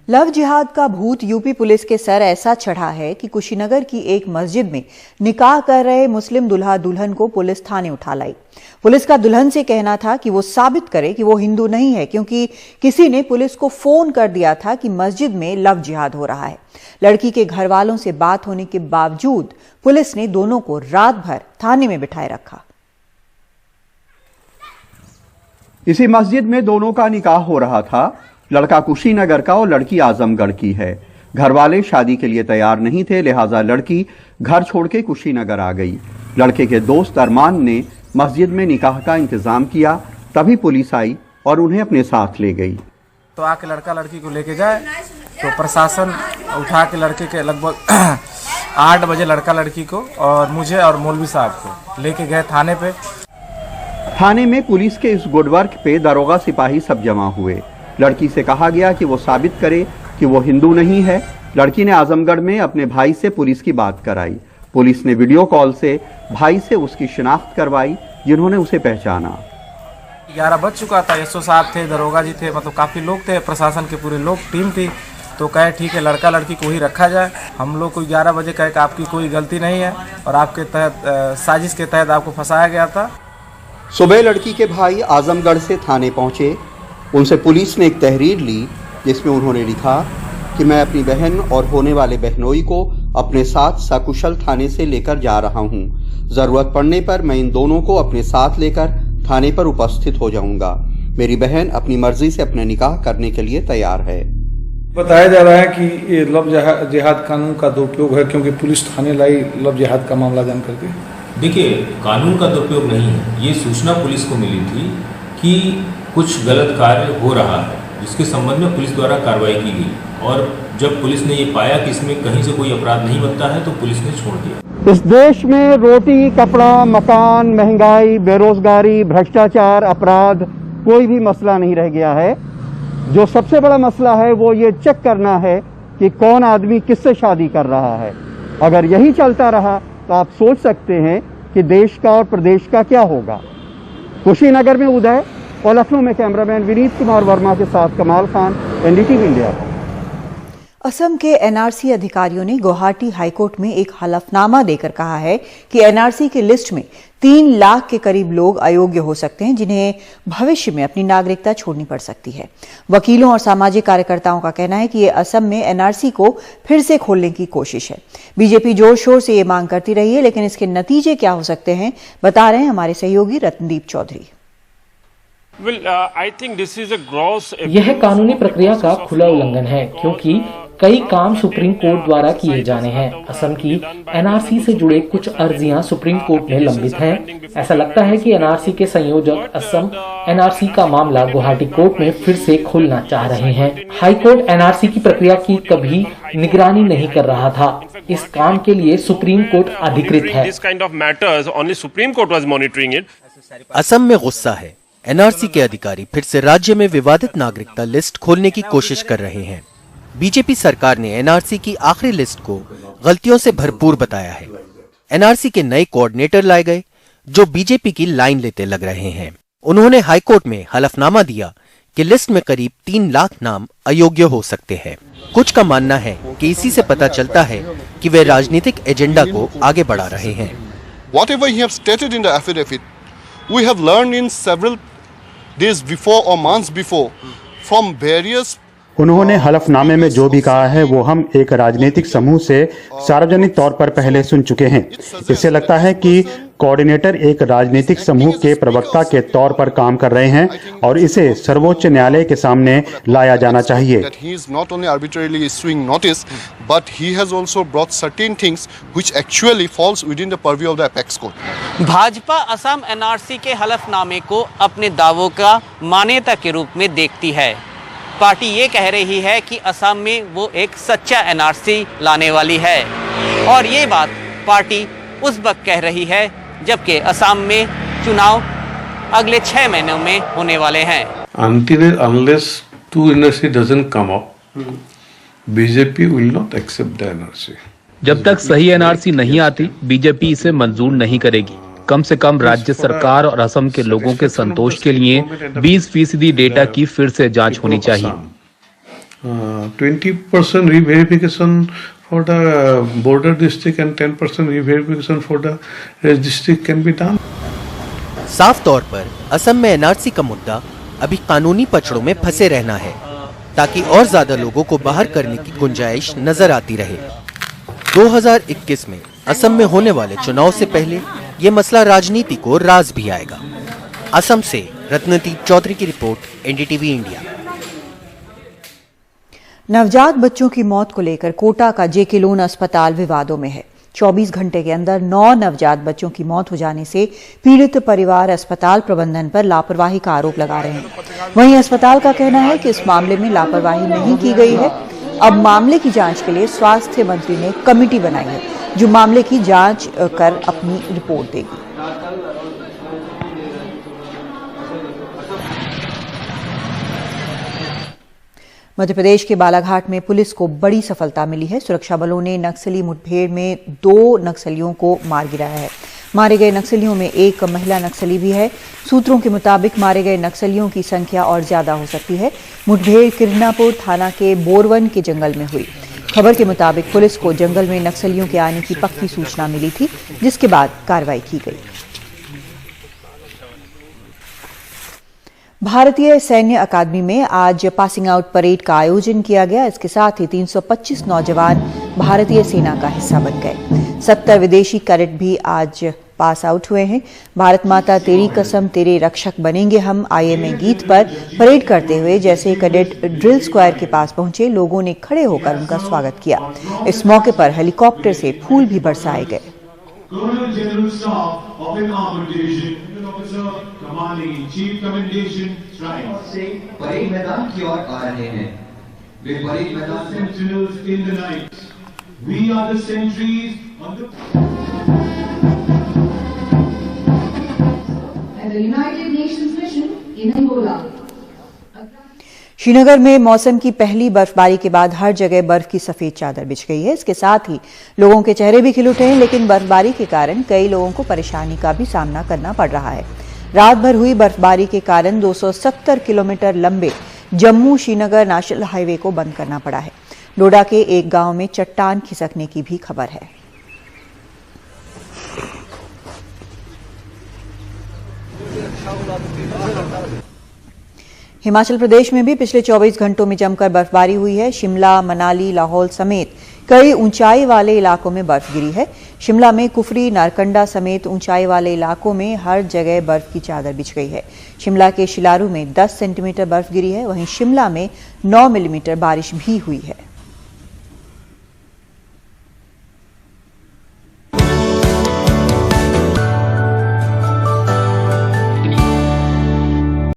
Love जिहाद का भूत यूपी पुलिस के सर ऐसा चढ़ा है कि कुशीनगर की एक मस्जिद में निकाह कर रहे मुस्लिम दुल्हा दुल्हन को पुलिस थाने उठा लाई। पुलिस का दुल्हन से कहना था कि वो साबित करे कि वो हिंदू नहीं है, क्योंकि किसी ने पुलिस को फोन कर दिया था कि मस्जिद में लव जिहाद हो रहा है। लड़की के घर वालों से बात होने के बावजूद पुलिस ने दोनों को रात भर थाने में बिठाए रखा। इसी मस्जिद में दोनों का निकाह हो रहा था। लड़का कुशीनगर का और लड़की आजमगढ़ की है। घर वाले शादी के लिए तैयार नहीं थे, लिहाजा लड़की घर छोड़ के कुशीनगर आ गई। लड़के के दोस्त अरमान ने मस्जिद में निकाह का इंतजाम किया, तभी पुलिस आई और उन्हें अपने साथ ले गई। तो आके लड़का लड़की को लेके जाए तो प्रशासन उठा के लड़के के लगभग 8 बजे लड़का लड़की को और मुझे और मौलवी साहब को लेके गए थाने पे। थाने में पुलिस के इस गुडवर्क पे दरोगा सिपाही सब जमा हुए। लड़की से कहा गया कि वो साबित करे कि वो हिंदू नहीं है। लड़की ने आजमगढ़ में अपने भाई से पुलिस की बात कराई। पुलिस ने वीडियो कॉल से भाई से उसकी शिनाख्त करवाई, जिन्होंने उसे पहचाना। 11 बज चुका था। एसओ साहब थे, दरोगा जी थे, मतलब काफ़ी लोग थे, प्रशासन के पूरे लोग टीम थी। तो कहे ठीक है लड़का लड़की को ही रखा जाए। हम लोग को 11 बजे कहे कि आपकी कोई गलती नहीं है और आपके तहत साजिश के तहत आपको फंसाया गया था। सुबह लड़की के भाई आजमगढ़ से थाने पहुंचे। उनसे पुलिस ने एक तहरीर ली, जिसमें उन्होंने लिखा कि मैं अपनी बहन और होने वाले बहनोई को अपने साथ सकुशल थाने से लेकर जा रहा हूं। जरूरत पड़ने पर मैं इन दोनों को अपने साथ लेकर थाने पर उपस्थित हो जाऊंगा। मेरी बहन अपनी मर्जी से अपना निकाह करने के लिए तैयार है। बताया जा रहा है कि ये लव जिहाद कानून का दुरुपयोग है, क्योंकि पुलिस थाने लाई लव जिहाद का मामला जान करके। देखिए, कानून का दुरुपयोग नहीं है। ये सूचना पुलिस को मिली थी कि कुछ गलत कार्य हो रहा है, जिसके संबंध में पुलिस द्वारा कार्रवाई की गई और जब पुलिस ने ये पाया कि इसमें कहीं से कोई अपराध नहीं बनता है तो पुलिस ने छोड़ दिया। इस देश में रोटी, कपड़ा, मकान, महंगाई, बेरोजगारी, भ्रष्टाचार, अपराध कोई भी मसला नहीं रह गया है। जो सबसे बड़ा मसला है वो ये चेक करना है कि कौन आदमी किससे शादी कर रहा है। अगर यही चलता रहा तो आप सोच सकते हैं कि देश का और प्रदेश का क्या होगा। कुशीनगर में उदय और लखनऊ में कैमरामैन विनीत कुमार वर्मा के साथ कमाल खान, एनडीटीवी इंडिया। असम के एनआरसी अधिकारियों ने गुवाहाटी हाईकोर्ट में एक हलफनामा देकर कहा है कि एनआरसी की लिस्ट में 3 लाख के करीब लोग अयोग्य हो सकते हैं, जिन्हें भविष्य में अपनी नागरिकता छोड़नी पड़ सकती है। वकीलों और सामाजिक कार्यकर्ताओं का कहना है कि ये असम में एनआरसी को फिर से खोलने की कोशिश है। बीजेपी जोर शोर से ये मांग करती रही है, लेकिन इसके नतीजे क्या हो सकते हैं, बता रहे हैं हमारे सहयोगी रत्नदीप चौधरी। यह कानूनी प्रक्रिया का खुला उल्लंघन है, क्योंकि कई काम सुप्रीम कोर्ट द्वारा किए जाने हैं। असम की एनआरसी से जुड़े कुछ अर्जियां सुप्रीम कोर्ट में लंबित हैं। ऐसा लगता है कि एनआरसी के संयोजक असम एनआरसी का मामला गुवाहाटी कोर्ट में फिर से खोलना चाह रहे हैं। हाई कोर्ट एनआरसी की प्रक्रिया की कभी निगरानी नहीं कर रहा था। इस काम के लिए सुप्रीम कोर्ट अधिकृत है। असम में गुस्सा है। एनआरसी के अधिकारी फिर से राज्य में विवादित नागरिकता लिस्ट खोलने की कोशिश कर रहे हैं। बीजेपी सरकार ने एनआरसी की आखिरी लिस्ट को गलतियों से भरपूर बताया है। एनआरसी के नए कोऑर्डिनेटर लाए गए, जो बीजेपी की लाइन लेते लग रहे हैं। उन्होंने हाईकोर्ट में हलफनामा दिया कि लिस्ट में करीब 3 लाख नाम अयोग्य हो सकते हैं। कुछ का मानना है कि इसी से पता चलता है कि वे राजनीतिक एजेंडा को आगे बढ़ा रहे हैं। Whatever he have stated in the affidavit, we have learned in several days before or months before from various। उन्होंने हलफनामे में जो भी कहा है वो हम एक राजनीतिक समूह से सार्वजनिक तौर पर पहले सुन चुके हैं। इससे लगता है कि कोऑर्डिनेटर एक राजनीतिक समूह के प्रवक्ता के तौर पर काम कर रहे हैं और इसे सर्वोच्च न्यायालय के सामने लाया जाना चाहिए। भाजपा असम एनआरसी के हलफनामे को अपने दावों का मान्यता के रूप में देखती है। पार्टी ये कह रही है कि असम में वो एक सच्चा एनआरसी लाने वाली है और ये बात पार्टी उस वक्त कह रही है जबकि असम में चुनाव अगले 6 महीनों में होने वाले हैं। Until unless two NRC doesn't come up, BJP will not accept the NRC. जब तक सही एनआरसी नहीं आती, बीजेपी इसे मंजूर नहीं करेगी। कम से कम राज्य सरकार और असम के लोगों के संतोष के लिए 20% डेटा की फिर से जांच होनी चाहिए। 20% re-verification for the border district and 10% re-verification for the rest district can be done. साफ तौर पर असम में एनआरसी का मुद्दा अभी कानूनी पचड़ों में फंसे रहना है, ताकि और ज्यादा लोगों को बाहर करने की गुंजाइश नजर आती रहे। 2021 में असम में होने वाले चुनाव से पहले ये मसला राजनीति को राज भी आएगा। असम से रत्नदीप चौधरी की रिपोर्ट, एनडीटीवी इंडिया। नवजात बच्चों की मौत को लेकर कोटा का जेके लोन अस्पताल विवादों में है। 24 घंटे के अंदर 9 नवजात बच्चों की मौत हो जाने से पीड़ित परिवार अस्पताल प्रबंधन पर लापरवाही का आरोप लगा रहे हैं। वहीं अस्पताल का कहना है कि इस मामले में लापरवाही नहीं की गई है। अब मामले की जांच के लिए स्वास्थ्य मंत्री ने कमेटी बनाई है, जो मामले की जांच कर अपनी रिपोर्ट देगी। मध्य प्रदेश के बालाघाट में पुलिस को बड़ी सफलता मिली है। सुरक्षा बलों ने नक्सली मुठभेड़ में 2 नक्सलियों को मार गिराया है। मारे गए नक्सलियों में एक महिला नक्सली भी है। सूत्रों के मुताबिक मारे गए नक्सलियों की संख्या और ज्यादा हो सकती है। मुठभेड़ किरनापुर थाना के बोरवन के जंगल में हुई। खबर के मुताबिक पुलिस को जंगल में नक्सलियों के आने की पक्की सूचना मिली थी, जिसके बाद कार्रवाई की गई। भारतीय सैन्य अकादमी में आज पासिंग आउट परेड का आयोजन किया गया। इसके साथ ही 325 नौजवान भारतीय सेना का हिस्सा बन गए। 70 विदेशी कैडेट भी आज पास आउट हुए हैं। भारत माता तेरी कसम तेरे रक्षक बनेंगे हम आईएमए गीत पर परेड करते हुए जैसे कैडेट ड्रिल स्क्वायर के पास पहुंचे, लोगों ने खड़े होकर उनका स्वागत किया। इस मौके पर हेलीकॉप्टर से फूल भी बरसाए गए। परेड मैदान की ओर आ रहे हैं। वे परेड मैदान श्रीनगर में मौसम की पहली बर्फबारी के बाद हर जगह बर्फ की सफेद चादर बिछ गई है। इसके साथ ही लोगों के चेहरे भी खिल उठे हैं, लेकिन बर्फबारी के कारण कई लोगों को परेशानी का भी सामना करना पड़ रहा है। रात भर हुई बर्फबारी के कारण 270 किलोमीटर लंबे जम्मू श्रीनगर नेशनल हाईवे को बंद करना पड़ा है। डोडा के एक गांव में चट्टान खिसकने की भी खबर है। हिमाचल प्रदेश में भी पिछले 24 घंटों में जमकर बर्फबारी हुई है। शिमला, मनाली, लाहौल समेत कई ऊंचाई वाले इलाकों में बर्फ गिरी है। शिमला में कुफरी, नारकंडा समेत ऊंचाई वाले इलाकों में हर जगह बर्फ की चादर बिछ गई है। शिमला के शिलारू में 10 सेंटीमीटर बर्फ गिरी है। वहीं शिमला में 9 मिलीमीटर बारिश भी हुई है।